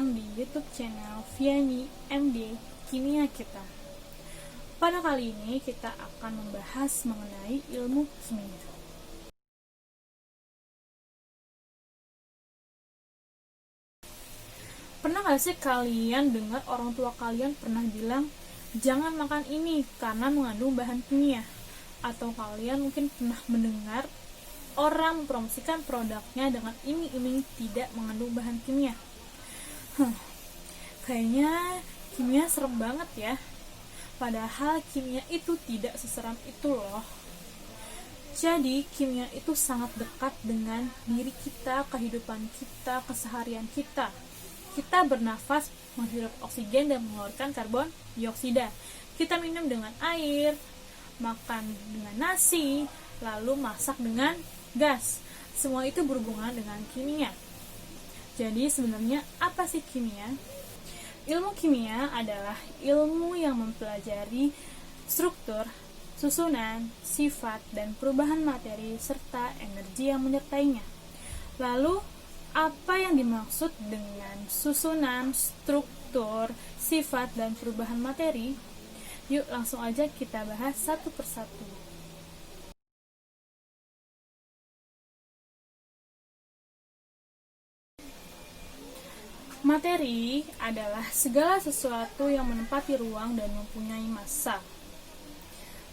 datang di YouTube channel Viani MD Kimia Kita. Pada kali ini kita akan membahas mengenai ilmu kimia. Pernah gak sih kalian dengar orang tua kalian pernah bilang, jangan makan ini karena mengandung bahan kimia? Atau kalian mungkin pernah mendengar orang mempromosikan produknya dengan iming-iming tidak mengandung bahan kimia. Kayaknya kimia serem banget ya. Padahal kimia itu tidak seseram itu loh. Jadi kimia itu sangat dekat dengan diri kita, kehidupan kita, keseharian kita. Kita bernafas, menghirup oksigen dan mengeluarkan karbon dioksida. Kita minum dengan air, makan dengan nasi, lalu masak dengan gas. Semua itu berhubungan dengan kimia. Jadi sebenarnya apa sih kimia? Ilmu kimia adalah ilmu yang mempelajari struktur, susunan, sifat, dan perubahan materi serta energi yang menyertainya. Lalu, apa yang dimaksud dengan susunan, struktur, sifat, dan perubahan materi? Yuk langsung aja kita bahas satu persatu. Materi adalah segala sesuatu yang menempati ruang dan mempunyai massa.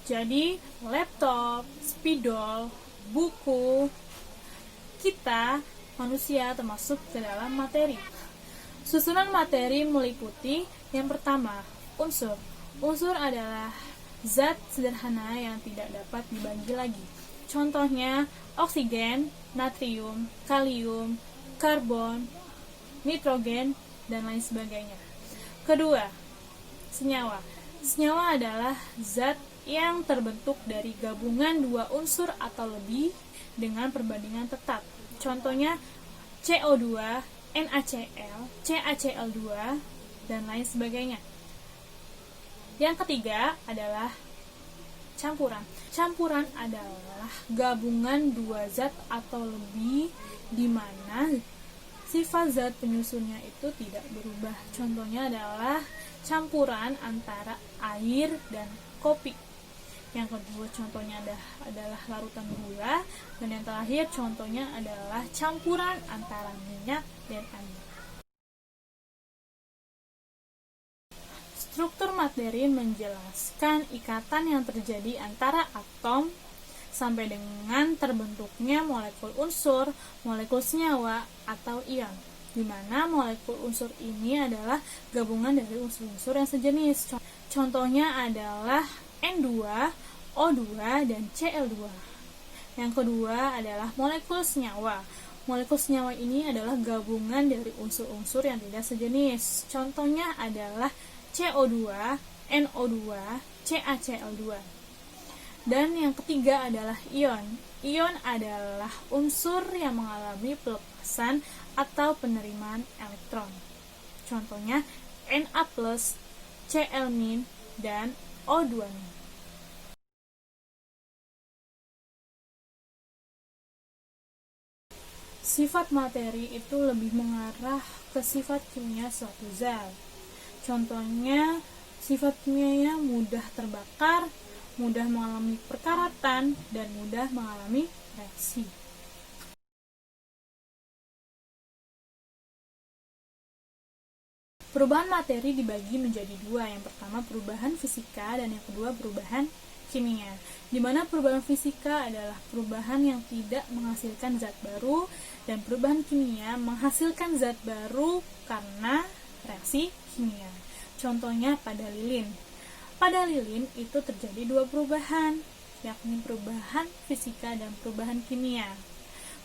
Jadi, laptop, spidol, buku, kita, manusia termasuk ke dalam materi. Susunan materi meliputi yang pertama, unsur. Unsur adalah zat sederhana yang tidak dapat dibagi lagi. Contohnya, oksigen, natrium, kalium, karbon, nitrogen, dan lain sebagainya. Kedua, senyawa. Senyawa adalah zat yang terbentuk dari gabungan dua unsur atau lebih dengan perbandingan tetap. Contohnya CO2, NaCl, CaCl2, dan lain sebagainya. Yang ketiga adalah campuran. Campuran adalah gabungan dua zat atau lebih di mana sifat zat penyusunnya itu tidak berubah. Contohnya adalah campuran antara air dan kopi. Yang kedua contohnya adalah larutan gula. Dan yang terakhir contohnya adalah campuran antara minyak dan air. Struktur materi menjelaskan ikatan yang terjadi antara atom sampai dengan terbentuknya molekul unsur, molekul senyawa, atau ion, di mana molekul unsur ini adalah gabungan dari unsur-unsur yang sejenis. Contohnya adalah N2, O2, dan Cl2. Yang kedua adalah molekul senyawa. Molekul senyawa ini adalah gabungan dari unsur-unsur yang tidak sejenis. Contohnya adalah CO2, NO2, CaCl2. Dan yang ketiga adalah ion. Ion adalah unsur yang mengalami pelepasan atau penerimaan elektron. Contohnya Na+, Cl-, dan O2-. Sifat materi itu lebih mengarah ke sifat kimia suatu zat. Contohnya sifat kimianya mudah terbakar, mudah mengalami perkaratan, dan mudah mengalami reaksi. Perubahan materi dibagi menjadi dua. Yang pertama perubahan fisika dan yang kedua perubahan kimia. Di mana perubahan fisika adalah perubahan yang tidak menghasilkan zat baru dan perubahan kimia menghasilkan zat baru karena reaksi kimia. Contohnya pada lilin. Pada lilin itu terjadi dua perubahan, yakni perubahan fisika dan perubahan kimia.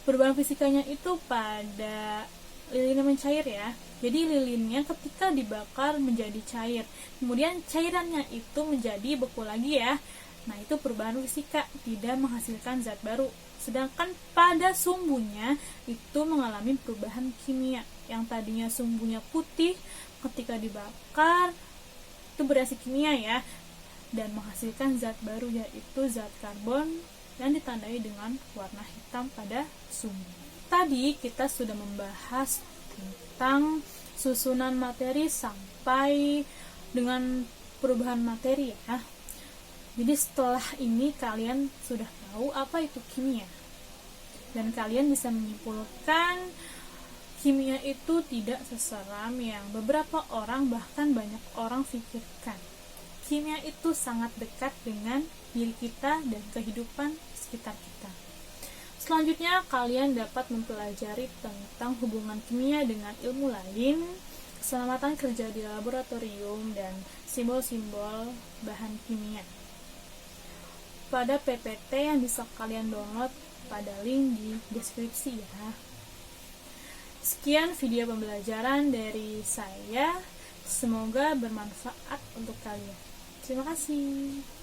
Perubahan fisikanya itu pada lilin yang mencair ya. Jadi lilinnya ketika dibakar menjadi cair. Kemudian cairannya itu menjadi beku lagi ya. Nah, itu perubahan fisika, tidak menghasilkan zat baru. Sedangkan pada sumbunya itu mengalami perubahan kimia. Yang tadinya sumbunya putih, ketika dibakar itu bereaksi kimia ya, dan menghasilkan zat baru yaitu zat karbon yang ditandai dengan warna hitam pada sumbu. Tadi kita sudah membahas tentang susunan materi sampai dengan perubahan materi ya. Jadi setelah ini kalian sudah tahu apa itu kimia. Dan kalian bisa menyimpulkan kimia itu tidak seseram yang beberapa orang bahkan banyak orang pikirkan. Kimia itu sangat dekat dengan diri kita dan kehidupan sekitar kita. Selanjutnya kalian dapat mempelajari tentang hubungan kimia dengan ilmu lain, keselamatan kerja di laboratorium, dan simbol-simbol bahan kimia pada PPT yang bisa kalian download pada link di deskripsi ya. Sekian video pembelajaran dari saya, semoga bermanfaat untuk kalian. Terima kasih.